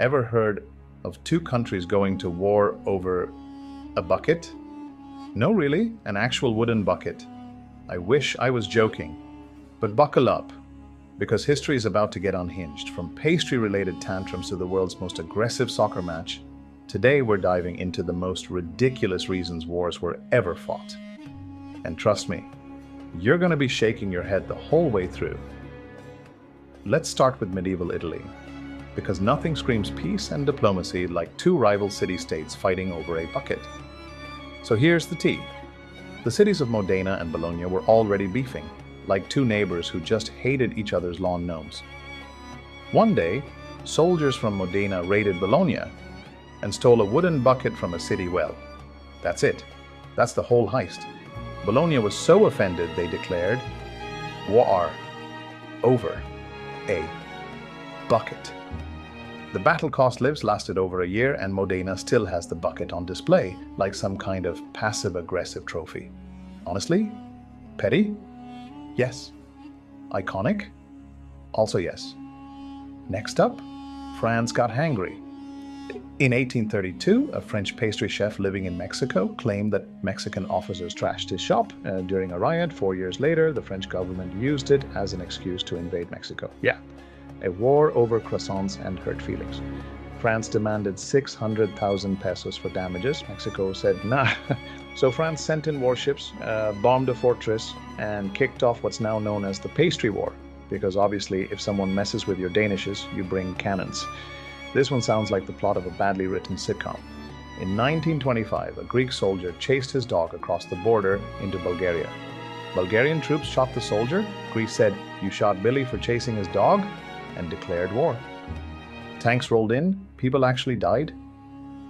Ever heard of two countries going to war over a bucket? No, really, an actual wooden bucket. I wish I was joking. But buckle up, because history is about to get unhinged. From pastry-related tantrums to the world's most aggressive soccer match, today we're diving into the most ridiculous reasons wars were ever fought. And trust me, you're going to be shaking your head the whole way through. Let's start with medieval Italy, because nothing screams peace and diplomacy like two rival city-states fighting over a bucket. So here's the tea. The cities of Modena and Bologna were already beefing, like two neighbors who just hated each other's lawn gnomes. One day, soldiers from Modena raided Bologna and stole a wooden bucket from a city well. That's it. That's the whole heist. Bologna was so offended they declared war over a bucket. The battle cost lives lasted over a year, and Modena still has the bucket on display, like some kind of passive-aggressive trophy. Honestly? Petty? Yes. Iconic? Also yes. Next up, France got hangry. In 1832, a French pastry chef living in Mexico claimed that Mexican officers trashed his shop during a riot. 4 years later, the French government used it as an excuse to invade Mexico. Yeah. A war over croissants and hurt feelings. France demanded 600,000 pesos for damages. Mexico said, nah. So France sent in warships, bombed a fortress, and kicked off what's now known as the Pastry War. Because obviously, if someone messes with your danishes, you bring cannons. This one sounds like the plot of a badly written sitcom. In 1925, a Greek soldier chased his dog across the border into Bulgaria. Bulgarian troops shot the soldier. Greece said, "You shot Billy for chasing his dog?" and declared war. Tanks rolled in, people actually died,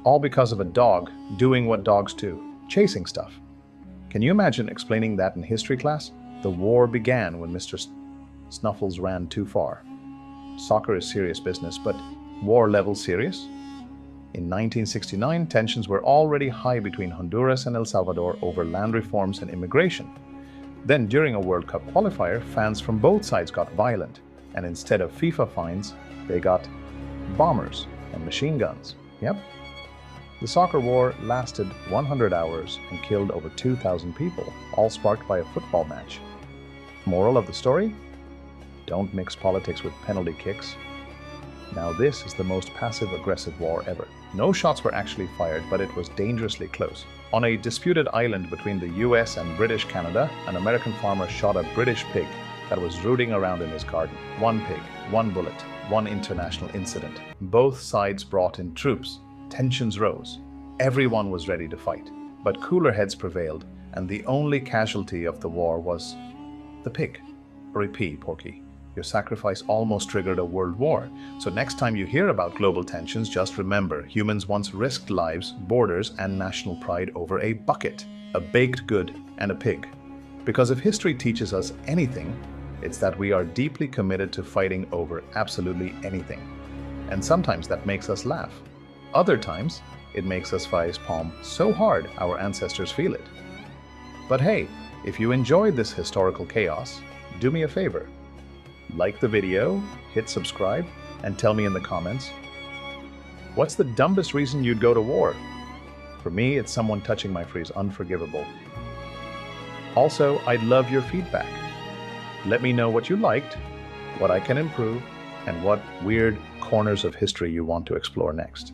all because of a dog doing what dogs do, chasing stuff. Can you imagine explaining that in history class? The war began when Mr. Snuffles ran too far. Soccer is serious business, but war level serious? In 1969, tensions were already high between Honduras and El Salvador over land reforms and immigration. Then, during a World Cup qualifier, fans from both sides got violent, and instead of FIFA fines, they got bombers and machine guns. Yep. The soccer war lasted 100 hours and killed over 2,000 people, all sparked by a football match. Moral of the story? Don't mix politics with penalty kicks. Now this is the most passive-aggressive war ever. No shots were actually fired, but it was dangerously close. On a disputed island between the US and British Canada, an American farmer shot a British pig that was rooting around in his garden. One pig, one bullet, one international incident. Both sides brought in troops. Tensions rose. Everyone was ready to fight. But cooler heads prevailed, and the only casualty of the war was the pig. R.I.P. Porky. Your sacrifice almost triggered a world war. So next time you hear about global tensions, just remember, humans once risked lives, borders, and national pride over a bucket, a baked good, and a pig. Because if history teaches us anything, it's that we are deeply committed to fighting over absolutely anything. And sometimes that makes us laugh. Other times, it makes us face palm so hard our ancestors feel it. But hey, if you enjoyed this historical chaos, do me a favor. Like the video, hit subscribe, and tell me in the comments, what's the dumbest reason you'd go to war? For me, it's someone touching my fridge unforgivable. Also, I'd love your feedback. Let me know what you liked, what I can improve, and what weird corners of history you want to explore next.